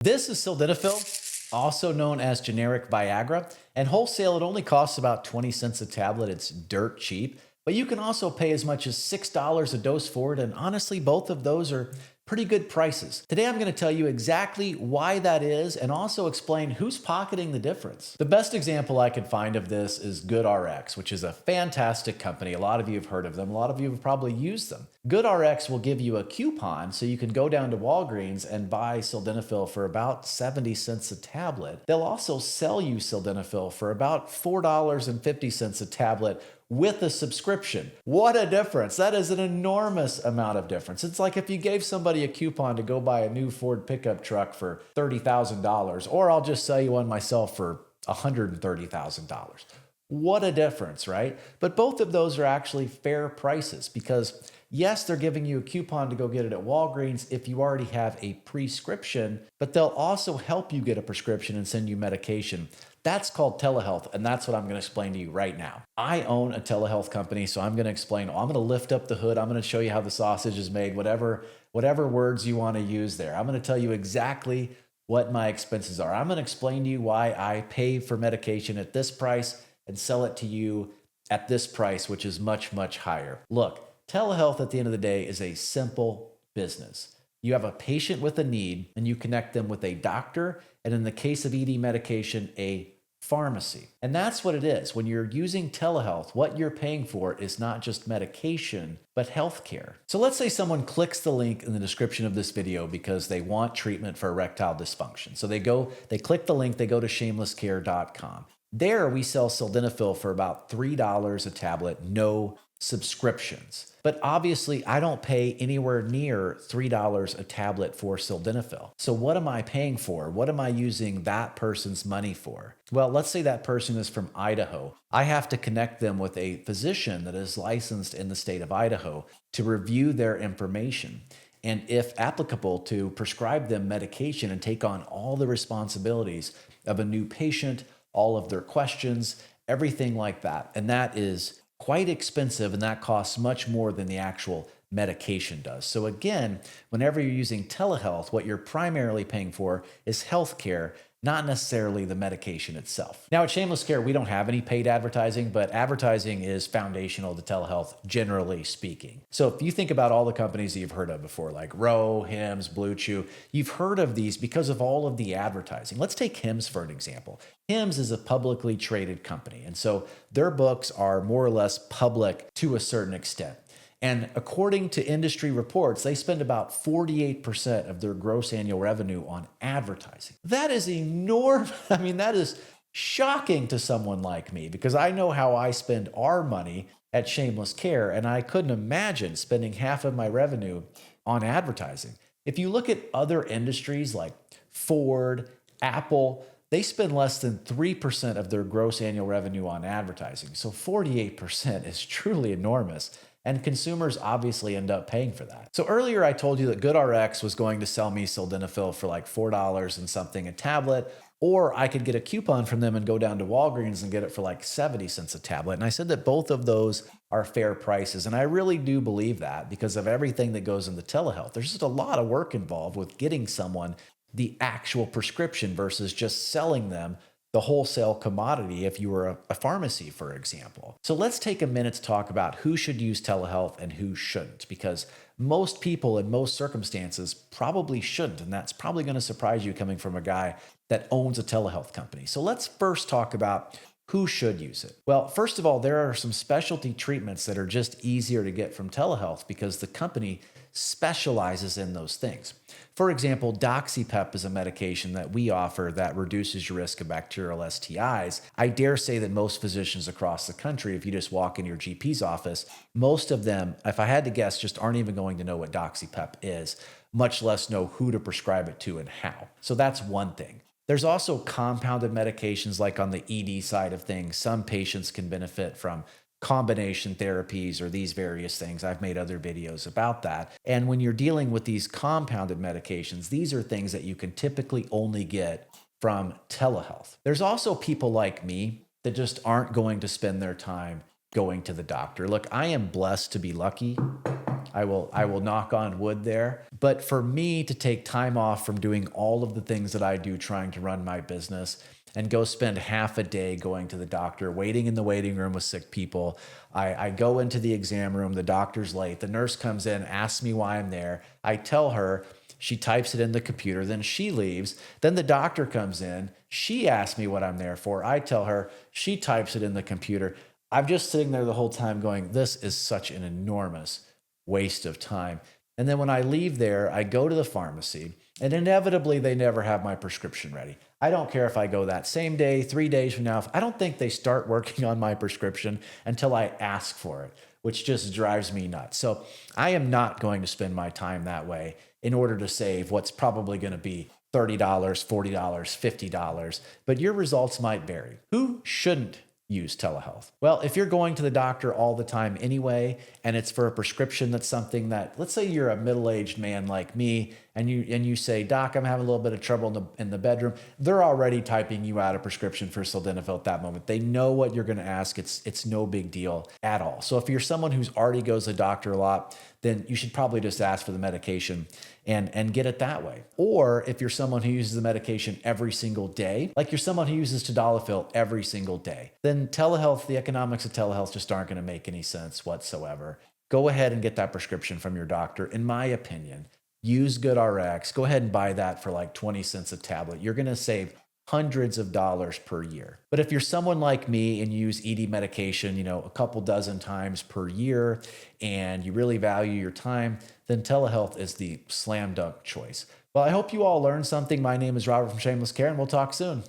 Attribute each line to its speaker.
Speaker 1: This is Sildenafil, also known as generic Viagra, and wholesale it only costs about 20 cents a tablet. It's dirt cheap, but you can also pay as much as $6 a dose for it, and honestly, both of those are pretty good prices. Today I'm going to tell you exactly why that is and also explain who's pocketing the difference. The best example I could find of this is GoodRx, which is a fantastic company. A lot of you have heard of them. A lot of you have probably used them. GoodRx will give you a coupon so you can go down to Walgreens and buy Sildenafil for about 70 cents a tablet. They'll also sell you Sildenafil for about $4.50 a tablet with a subscription. What a difference. That is an enormous amount of difference. It's like if you gave somebody a coupon to go buy a new Ford pickup truck for $30,000, or I'll just sell you one myself for $130,000. What a difference, right? But both of those are actually fair prices because yes, they're giving you a coupon to go get it at Walgreens if you already have a prescription, but they'll also help you get a prescription and send you medication. That's called telehealth, and that's what I'm going to explain to you right now. I own a telehealth company, so I'm going to explain. I'm going to lift up the hood. I'm going to show you how the sausage is made, whatever words you want to use there. I'm going to tell you exactly what my expenses are. I'm going to explain to you why I pay for medication at this price and sell it to you at this price, which is much, much higher. Look, telehealth at the end of the day is a simple business. You have a patient with a need and you connect them with a doctor, and in the case of ED medication, a pharmacy. And that's what it is. When you're using telehealth, what you're paying for is not just medication, but healthcare. So let's say someone clicks the link in the description of this video because they want treatment for erectile dysfunction. So they click the link, they go to shamelesscare.com. There we sell Sildenafil for about $3 a tablet, no subscriptions. But obviously I don't pay anywhere near $3 a tablet for Sildenafil. So what am I paying for? What am I using that person's money for? Well, let's say that person is from Idaho. I have to connect them with a physician that is licensed in the state of Idaho to review their information, and if applicable, to prescribe them medication and take on all the responsibilities of a new patient, all of their questions, everything like that. And that is quite expensive, and that costs much more than the actual medication does. So again, whenever you're using telehealth, what you're primarily paying for is healthcare, not necessarily the medication itself. Now at Shameless Care, we don't have any paid advertising, but advertising is foundational to telehealth, generally speaking. So if you think about all the companies that you've heard of before, like Ro, Hims, Blue Chew, you've heard of these because of all of the advertising. Let's take Hims for an example. Hims is a publicly traded company, and so their books are more or less public to a certain extent. And according to industry reports, they spend about 48% of their gross annual revenue on advertising. That is enormous. I mean, that is shocking to someone like me because I know how I spend our money at Shameless Care, and I couldn't imagine spending half of my revenue on advertising. If you look at other industries like Ford, Apple, they spend less than 3% of their gross annual revenue on advertising. So 48% is truly enormous. And consumers obviously end up paying for that. So earlier I told you that GoodRx was going to sell me Sildenafil for like $4 and something a tablet, or I could get a coupon from them and go down to Walgreens and get it for like 70 cents a tablet. And I said that both of those are fair prices. And I really do believe that because of everything that goes into telehealth. There's just a lot of work involved with getting someone the actual prescription versus just selling them the wholesale commodity if you were a pharmacy, for example. So let's take a minute to talk about who should use telehealth and who shouldn't, because most people in most circumstances probably shouldn't, and that's probably going to surprise you coming from a guy that owns a telehealth company. So let's first talk about who should use it. Well, first of all, there are some specialty treatments that are just easier to get from telehealth because the company specializes in those things. For example, Doxypep is a medication that we offer that reduces your risk of bacterial STIs. I dare say that most physicians across the country, if you just walk in your GP's office, most of them, if I had to guess, just aren't even going to know what Doxypep is, much less know who to prescribe it to and how. So that's one thing. There's also compounded medications like on the ED side of things. Some patients can benefit from combination therapies or these various things. I've made other videos about that. And when you're dealing with these compounded medications, these are things that you can typically only get from telehealth. There's also people like me that just aren't going to spend their time going to the doctor. Look, I am blessed to be lucky I will knock on wood there. But for me to take time off from doing all of the things that I do trying to run my business and go spend half a day going to the doctor, waiting in the waiting room with sick people. I go into the exam room, the doctor's late, the nurse comes in, asks me why I'm there. I tell her, she types it in the computer, then she leaves. Then the doctor comes in, she asks me what I'm there for. I tell her, she types it in the computer. I'm just sitting there the whole time going, this is such an enormous waste of time. And then when I leave there, I go to the pharmacy, and inevitably they never have my prescription ready. I don't care if I go that same day, 3 days from now. I don't think they start working on my prescription until I ask for it, which just drives me nuts. So I am not going to spend my time that way in order to save what's probably going to be $30, $40, $50, but your results might vary. Who shouldn't use telehealth? Well, if you're going to the doctor all the time anyway, and it's for a prescription that's something that, let's say you're a middle-aged man like me, and you say, Doc, I'm having a little bit of trouble in the bedroom. They're already typing you out a prescription for sildenafil at that moment. They know what you're going to ask. It's no big deal at all. So if you're someone who's already goes to the doctor a lot, then you should probably just ask for the medication and get it that way. Or if you're someone who uses the medication every single day, like you're someone who uses Tadalafil every single day, then telehealth, the economics of telehealth just aren't going to make any sense whatsoever. Go ahead and get that prescription from your doctor. In my opinion, use GoodRx. Go ahead and buy that for like 20 cents a tablet. You're going to save hundreds of dollars per year. But if you're someone like me and you use ED medication, a couple dozen times per year, and you really value your time, then telehealth is the slam dunk choice. Well, I hope you all learned something. My name is Robert from Shameless Care, and we'll talk soon.